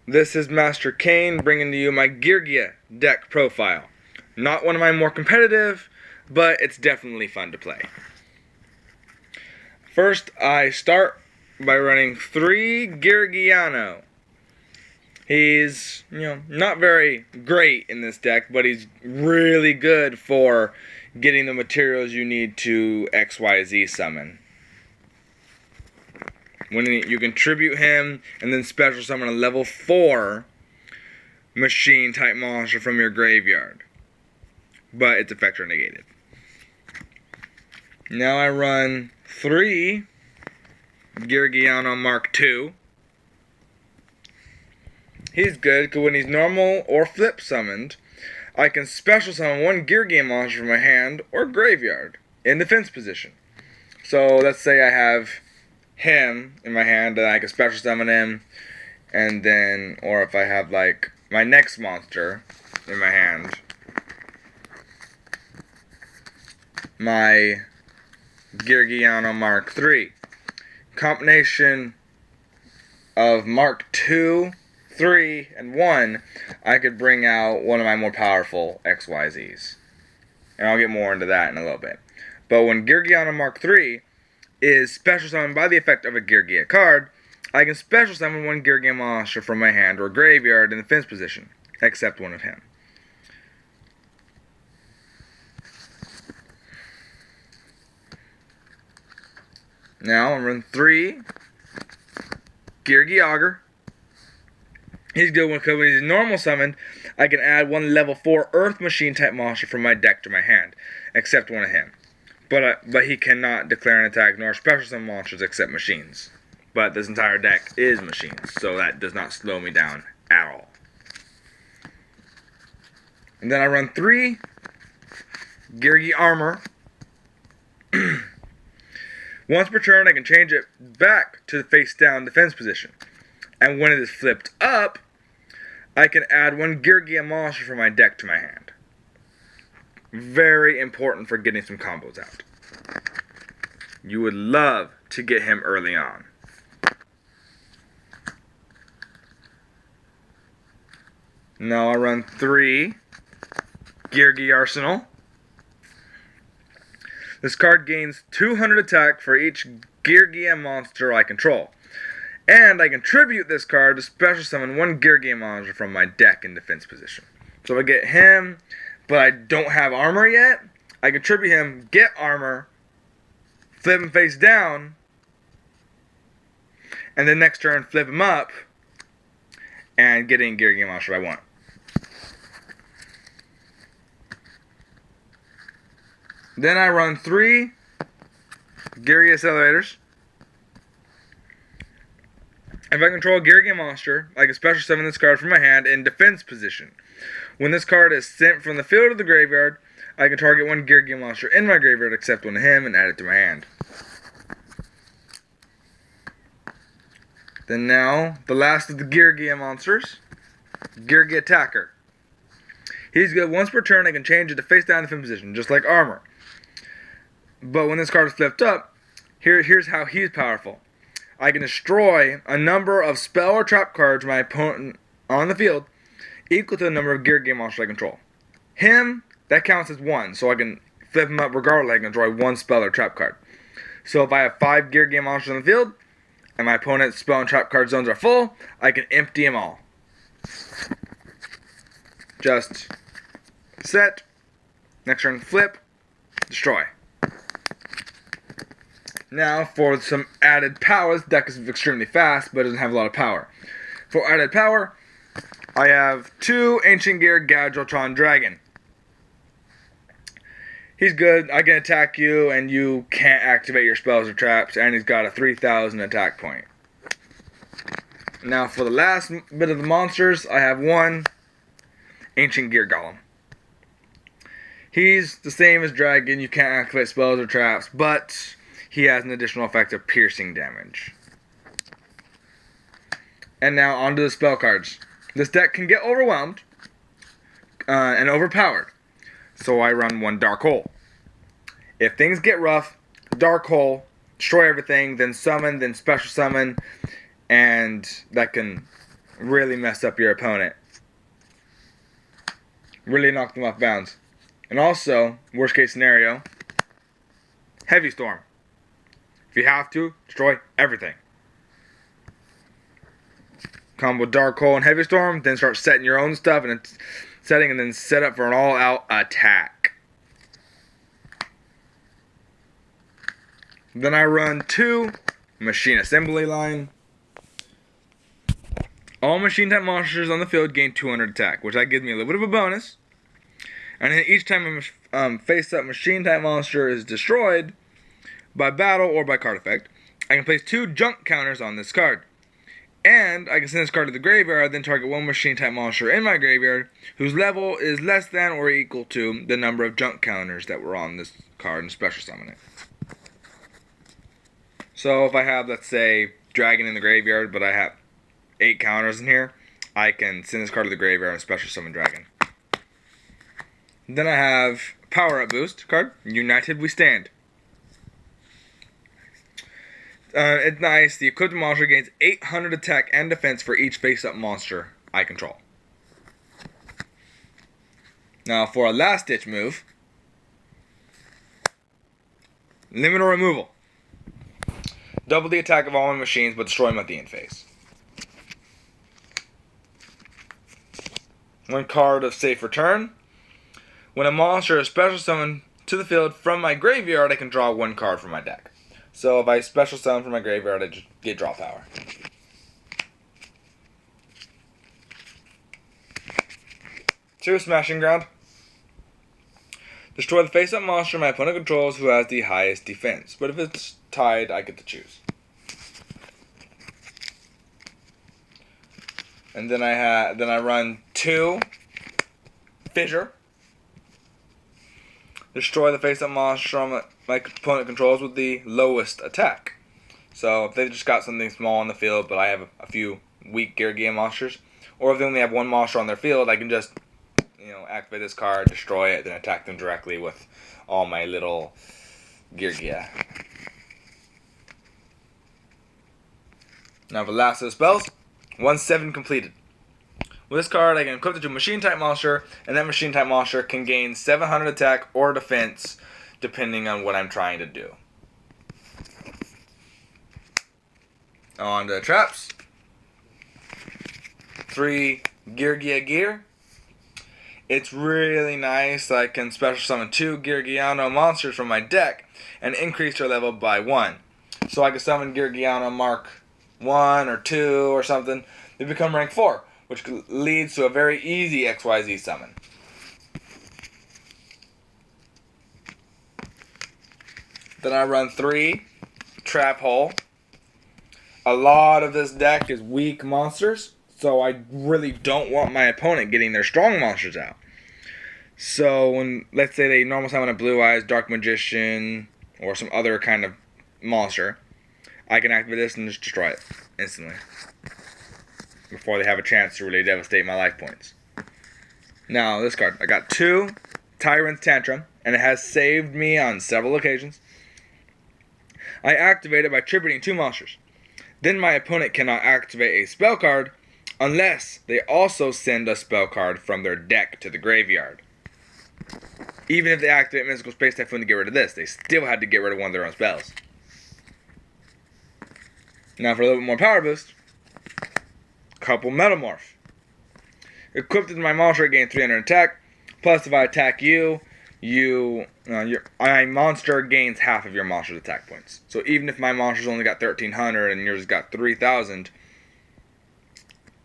This is Master Kane bringing to you my Geargia deck profile. Not one of my more competitive, but it's definitely fun to play. First, I start by running 3 Geargiano. He's, not very great in this deck, but he's really good for getting the materials you need to XYZ summon. When you can tribute him and then special summon a level 4 machine type monster from your graveyard. But its effects are negated. Now I run 3 Geargiano Mark II. He's good because when he's normal or flip summoned, I can special summon 1 Geargia monster from my hand or graveyard in defense position. So let's say I have him in my hand and I can special summon him, and then, or if I have like my next monster in my hand, my Geargiano Mark III. Combination of Mark II, 3, and 1, I could bring out one of my more powerful XYZs. And I'll get more into that in a little bit. But when Geargiano Mark III is special summoned by the effect of a Geargia card, I can special summon 1 Geargia monster from my hand or graveyard in the defense position, except one of him. Now I'm running 3 Yugioh. He's good when he's normal summoned. I can add 1 level 4 Earth Machine type monster from my deck to my hand, except one of him. But he cannot declare an attack nor special summon monsters except machines. But this entire deck is machines, so that does not slow me down at all. And then I run 3 Geargia Armor. Once per turn, I can change it back to the face-down defense position. And when it is flipped up, I can add 1 Geargia monster from my deck to my hand. Very important for getting some combos out. You would love to get him early on. Now I run 3 Geargia Arsenal. This card gains 200 attack for each Geargia monster I control. And I can tribute this card to special summon 1 Geargia monster from my deck in defense position. So if I get him, but I don't have armor yet, I can tribute him, get armor, flip him face down, and then next turn flip him up, and get in Geargia monster I want. Then I run 3 Geargia Accelerators. If I control a Geargia monster, I can special summon this card from my hand in defense position. When this card is sent from the field to the graveyard, I can target 1 Geargia monster in my graveyard except one of him and add it to my hand. Then now, the last of the Geargia monsters, Geargia Attacker. He's good once per turn. I can change it to face down defense position, just like armor. But when this card is flipped up, here's how he's powerful. I can destroy a number of spell or trap cards from my opponent on the field equal to the number of Geargia monsters I control. Him, that counts as 1, so I can flip him up regardless. I can destroy 1 spell or trap card. So if I have 5 Geargia monsters on the field, and my opponent's spell and trap card zones are full, I can empty them all. Just set, next turn flip, destroy. Now, for some added power, this deck is extremely fast, but it doesn't have a lot of power. For added power, I have 2 Ancient Gear Gadgetron Dragon. He's good. I can attack you, and you can't activate your spells or traps, and he's got a 3,000 attack point. Now, for the last bit of the monsters, I have 1 Ancient Gear Golem. He's the same as Dragon. You can't activate spells or traps, but he has an additional effect of piercing damage. And now onto the spell cards. This deck can get overwhelmed and overpowered. So I run 1 Dark Hole. If things get rough, Dark Hole, destroy everything, then summon, then special summon, and that can really mess up your opponent. Really knock them off bounds. And also, worst case scenario, Heavy Storm. If you have to, destroy everything. Combo Dark Hole and Heavy Storm, then start setting your own stuff and then set up for an all-out attack. Then I run 2 Machine Assembly Line. All machine type monsters on the field gain 200 attack, which that gives me a little bit of a bonus. And then each time a face-up machine type monster is destroyed by battle or by card effect, I can place 2 junk counters on this card. And I can send this card to the graveyard, then target 1 machine type monster in my graveyard whose level is less than or equal to the number of junk counters that were on this card and special summon it. So if I have, let's say, Dragon in the graveyard, but I have 8 counters in here, I can send this card to the graveyard and special summon Dragon. Then I have Power Up Boost card, United We Stand. It's nice. The equipped monster gains 800 attack and defense for each face-up monster I control. Now for a last ditch move, Limit or Removal. Double the attack of all my machines, but destroy them at the end phase. 1 card of Safe Return. When a monster is special summoned to the field from my graveyard, I can draw 1 card from my deck. So if I special summon from my graveyard, I just get draw power. Two, Smashing Ground. Destroy the face-up monster my opponent controls who has the highest defense. But if it's tied, I get to choose. And then I run 2 Fissure. Destroy the face-up monster my opponent controls with the lowest attack. So if they've just got something small on the field, but I have a few weak geargia monsters, or if they only have 1 monster on their field, I can just, activate this card, destroy it, then attack them directly with all my little geargia. Now for the last of the spells, 1/7 completed. With this card, I can equip it to a machine-type monster, and that machine-type monster can gain 700 attack or defense, depending on what I'm trying to do. On to traps. 3 Geargia Gear. It's really nice. I can special summon 2 Geargiano monsters from my deck and increase their level by 1. So I can summon Geargiano Mark 1 or 2 or something. They become rank 4. Which leads to a very easy XYZ summon. Then I run 3 Trap Hole. A lot of this deck is weak monsters, so I really don't want my opponent getting their strong monsters out. So when, let's say they normal summon a Blue Eyes, Dark Magician, or some other kind of monster, I can activate this and just destroy it instantly, before they have a chance to really devastate my life points. Now, this card. I got 2 Tyrant's Tantrum, and it has saved me on several occasions. I activate it by tributing 2 monsters. Then my opponent cannot activate a spell card unless they also send a spell card from their deck to the graveyard. Even if they activate Mystical Space Typhoon to get rid of this, they still had to get rid of one of their own spells. Now for a little bit more power boost. Couple Metamorph. Equipped with my monster, I gain 300 attack. Plus, if I attack my monster gains half of your monster's attack points. So even if my monster's only got 1,300 and yours got 3,000,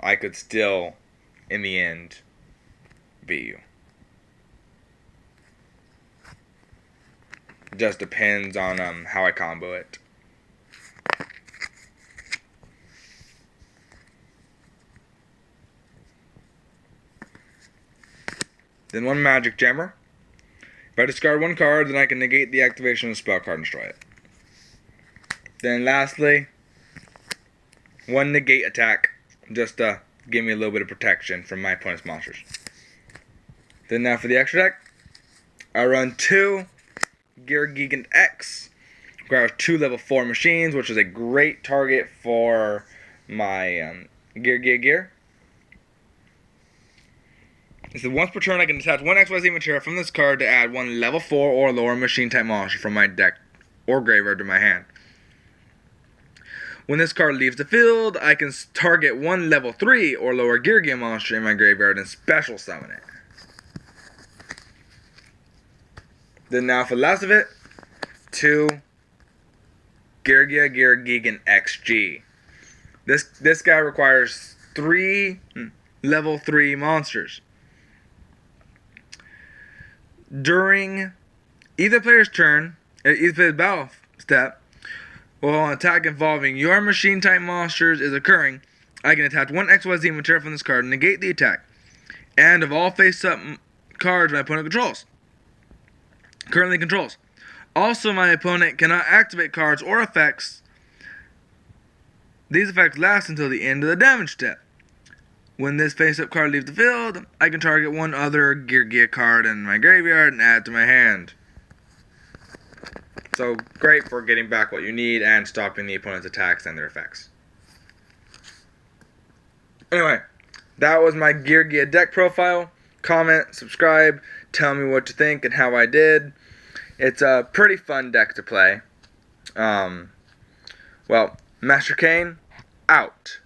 I could still, in the end, beat you. It just depends on how I combo it. Then 1 Magic Jammer. If I discard 1 card, then I can negate the activation of the spell card and destroy it. Then lastly, 1 Negate Attack, just to give me a little bit of protection from my opponent's monsters. Then now for the extra deck, I run 2 Gear Gigant X. Requires 2 level 4 machines, which is a great target for my Gear. It said once per turn I can attach one XYZ material from this card to add one level 4 or lower machine type monster from my deck or graveyard to my hand. When this card leaves the field, I can target one level 3 or lower geargia monster in my graveyard and special summon it. Then now for the last of it, 2 geargia XG. This guy requires 3 level 3 monsters. During either player's turn, either player's battle step, while an attack involving your machine type monsters is occurring, I can attach one XYZ material from this card and negate the attack. And of all face-up cards my opponent currently controls. Also, my opponent cannot activate cards or effects. These effects last until the end of the damage step. When this face-up card leaves the field, I can target one other geargia card in my graveyard and add to my hand. So, great for getting back what you need and stopping the opponent's attacks and their effects. Anyway, that was my geargia deck profile. Comment, subscribe, tell me what you think and how I did. It's a pretty fun deck to play. Well, Master Kane, out.